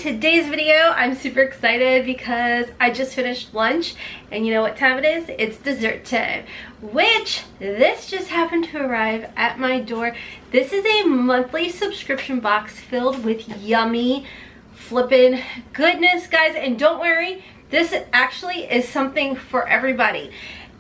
today's video, I'm super excited because I just finished lunch and you know what time it is? It's dessert time, which this just happened to arrive at my door. This is a monthly subscription box filled with yummy flippin' goodness, guys, and don't worry, this actually is something for everybody.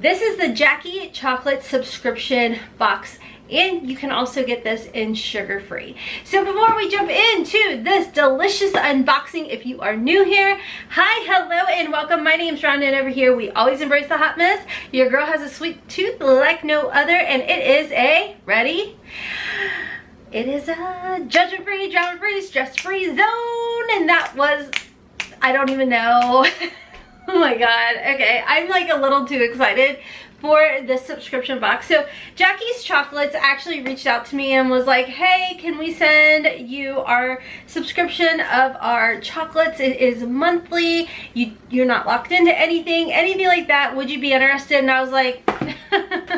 This is the Jackie chocolate subscription box, and you can also get this in sugar-free. So before we jump into this delicious unboxing, if you are new here, hi, hello, and welcome. My name's Rhonda, and over here we always embrace the hot mess. Your girl has a sweet tooth like no other, and it is a, ready? It is a judgment-free, drama-free, stress-free zone, and that was, I don't even know. Oh my god, okay, I'm like a little too excited for this subscription box. So Jackie's Chocolates actually reached out to me and was like, hey, can we send you our subscription of our chocolates? It is monthly, you're not locked into anything like that, would you be interested? And I was like,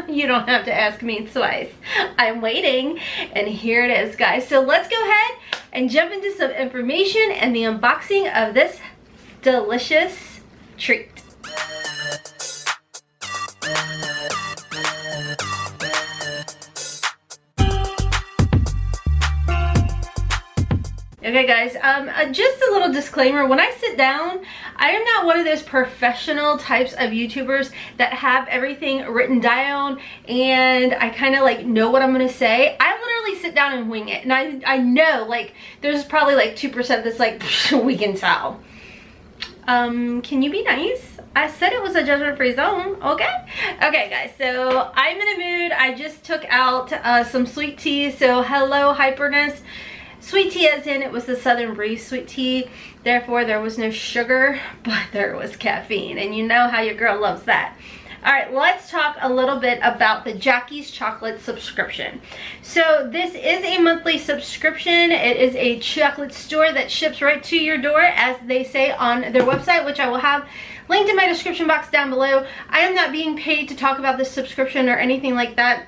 you don't have to ask me twice, I'm waiting. And here it is, guys. So let's go ahead and jump into some information and the unboxing of this delicious treat. Okay guys, just a little disclaimer, when I sit down, I am not one of those professional types of YouTubers that have everything written down and I kind of like know what I'm gonna say. I literally sit down and wing it, and I know like there's probably like 2% that's like, we can tell. Can you be nice? I said it was a judgment-free zone, okay? Okay guys, so I'm in a mood. I just took out some sweet tea, so hello hyperness. Sweet tea as in it was the Southern Breeze sweet tea, therefore there was no sugar, but there was caffeine, and you know how your girl loves that. Alright, let's talk a little bit about the Jackie's Chocolate subscription. So this is a monthly subscription. It is a chocolate store that ships right to your door, as they say on their website, which I will have linked in my description box down below. I am not being paid to talk about this subscription or anything like that.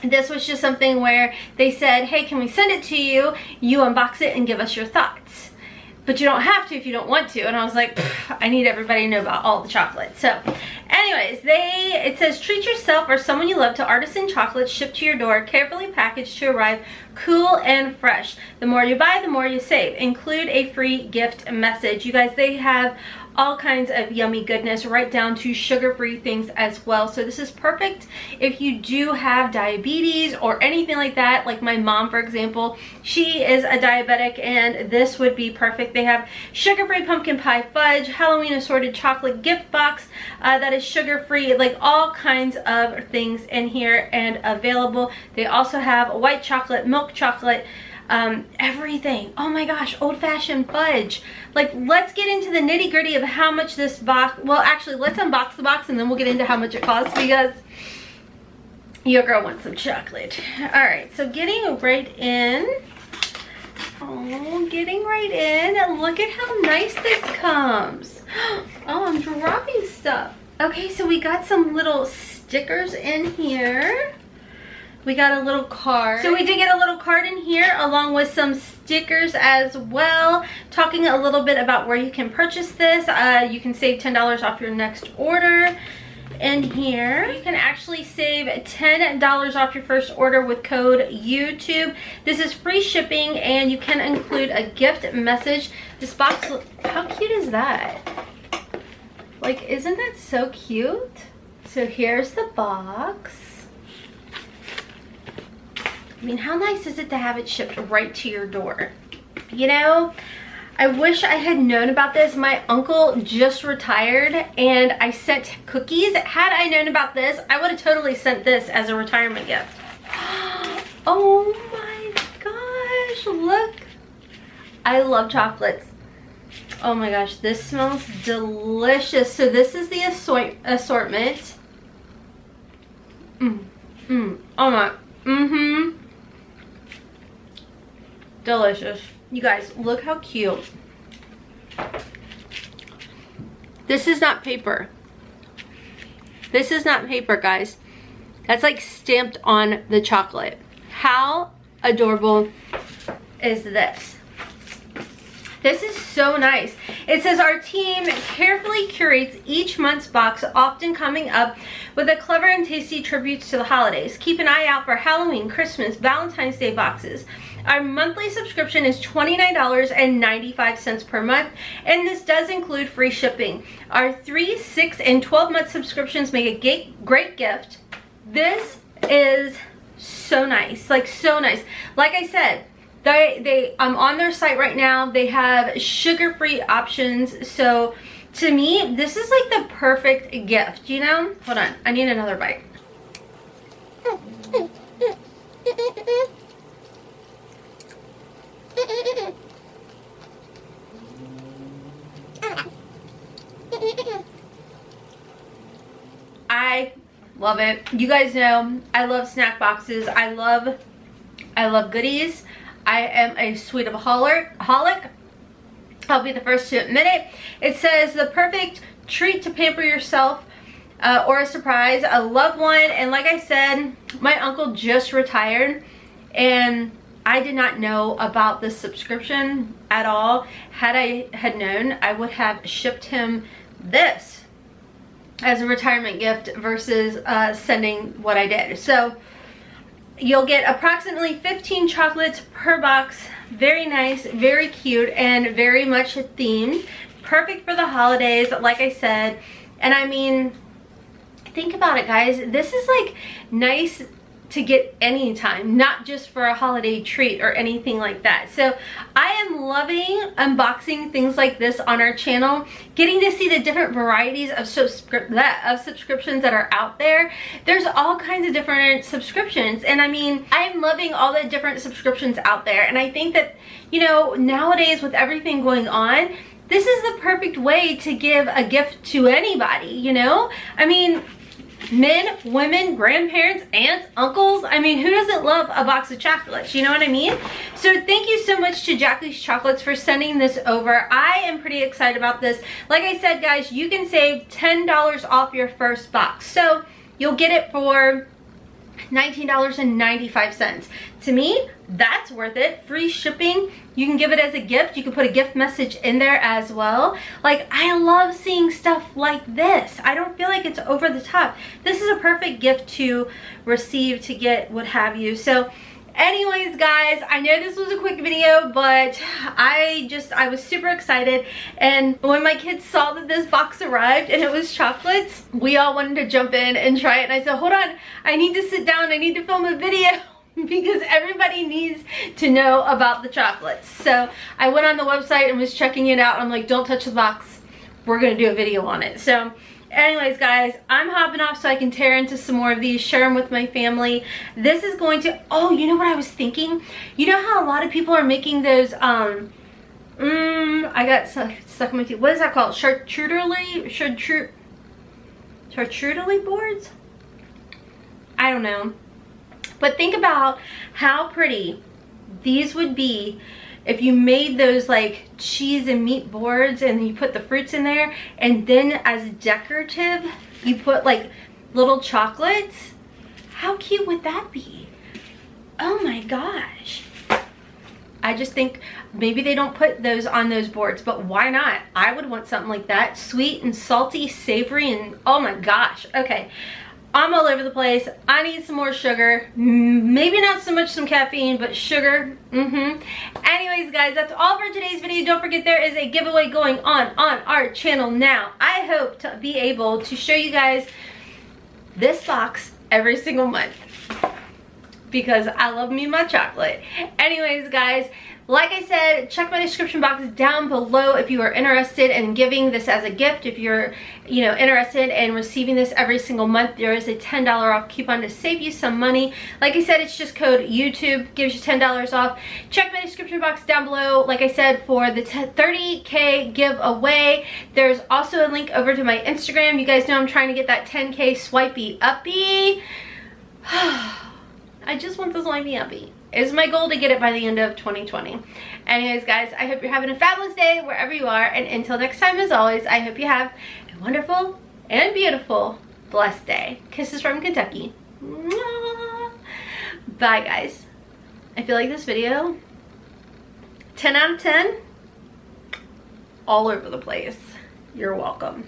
This was just something where they said, hey, can we send it to you? You unbox it and give us your thoughts. But you don't have to if you don't want to. And I was like, I need everybody to know about all the chocolate. So anyways, it says, treat yourself or someone you love to artisan chocolates shipped to your door, carefully packaged to arrive cool and fresh. The more you buy, the more you save. Include a free gift message. You guys, they have all kinds of yummy goodness, right down to sugar-free things as well. So this is perfect if you do have diabetes or anything like that. Like my mom, for example, she is a diabetic, and this would be perfect. They have sugar-free pumpkin pie fudge, Halloween assorted chocolate gift box that is sugar-free, like all kinds of things in here and available. They also have white chocolate, milk chocolate, everything. Oh my gosh, old-fashioned fudge. Like, let's get into the nitty-gritty of how much this box, well actually let's unbox the box and then we'll get into how much it costs, because your girl wants some chocolate. All right, so getting right in, getting right in, and look at how nice this comes. Oh, I'm dropping stuff. Okay, so we got some little stickers in here. We got a little card. So we did get a little card in here along with some stickers as well, talking a little bit about where you can purchase this. You can save $10 off your next order. In here, you can actually save $10 off your first order with code YouTube. This is free shipping, and you can include a gift message. This box, how cute is that? Like, isn't that so cute? So here's the box. I mean, how nice is it to have it shipped right to your door? You know, I wish I had known about this. My uncle just retired and I sent cookies. Had I known about this, I would have totally sent this as a retirement gift. Oh my gosh, look. I love chocolates. Oh my gosh, this smells delicious. So this is the assortment. Oh my, delicious. You guys, look how cute. This is not paper. This is not paper, guys. That's like stamped on the chocolate. How adorable is this? This is so nice. It says our team carefully curates each month's box, often coming up with a clever and tasty tributes to the holidays. Keep an eye out for Halloween, Christmas, Valentine's Day boxes. Our monthly subscription is $29.95 per month, and this does include free shipping. Our 3, 6, and 12-month subscriptions make a great gift. This is so nice, like so nice. Like I said, I'm on their site right now. They have sugar-free options. So to me, this is like the perfect gift, you know? Hold on, I need another bite. I love it. You guys know I love snack boxes. I love goodies. I am a sweetaholic. I'll be the first to admit it. It says the perfect treat to pamper yourself or a surprise, a loved one. And like I said, my uncle just retired, and I did not know about this subscription at all. Had I known, I would have shipped him this as a retirement gift versus sending what I did. So you'll get approximately 15 chocolates per box. Very nice, very cute, and very much themed. Perfect for the holidays, like I said. And I mean, think about it, guys. This is like nice to get anytime, not just for a holiday treat or anything like that. So I am loving unboxing things like this on our channel, getting to see the different varieties of subscriptions that are out there. There's all kinds of different subscriptions, and I mean, I'm loving all the different subscriptions out there. And I think that, you know, nowadays with everything going on, this is the perfect way to give a gift to anybody, you know? I mean, men, women, grandparents, aunts, uncles. I mean, who doesn't love a box of chocolates? You know what I mean? So thank you so much to Jacqueline Chocolates for sending this over. I am pretty excited about this. Like I said, guys, you can save $10 off your first box. So you'll get it for $19.95. To me, that's worth it. Free shipping. You can give it as a gift. You can put a gift message in there as well. Like, I love seeing stuff like this. I don't feel like it's over the top. This is a perfect gift to receive, to get, what have you. So anyways, guys, I know this was a quick video, but I was super excited. And when my kids saw that this box arrived and it was chocolates, we all wanted to jump in and try it. And I said, hold on, I need to sit down, I need to film a video because everybody needs to know about the chocolates. So I went on the website and was checking it out. I'm like, don't touch the box, we're gonna do a video on it. So anyways, guys, I'm hopping off so I can tear into some more of these, share them with my family. This is going to, oh, you know what I was thinking? You know how a lot of people are making those, I got stuck in my teeth. What is that called? Charcuterie boards? I don't know. But think about how pretty these would be if you made those like cheese and meat boards and you put the fruits in there, and then as decorative you put like little chocolates. How cute would that be? Oh my gosh. I just think maybe they don't put those on those boards, but why not? I would want something like that. Sweet and salty, savory, and oh my gosh. Okay, I'm all over the place. I need some more sugar. Maybe not so much some caffeine, but sugar. Anyways, guys, that's all for today's video. Don't forget there is a giveaway going on our channel now. I hope to be able to show you guys this box every single month because I love me my chocolate. Anyways, guys, like I said, check my description box down below if you are interested in giving this as a gift. If you're, you know, interested in receiving this every single month, there is a $10 off coupon to save you some money. Like I said, it's just code YouTube, gives you $10 off. Check my description box down below, like I said, for the 30K giveaway. There's also a link over to my Instagram. You guys know I'm trying to get that 10K swipey uppy. I just want the swipey uppy. It's my goal to get it by the end of 2020. Anyways, guys, I hope you're having a fabulous day wherever you are. And until next time, as always, I hope you have a wonderful and beautiful, blessed day. Kisses from Kentucky. Mwah. Bye, guys. I feel like this video, 10 out of 10. all over the place. You're welcome.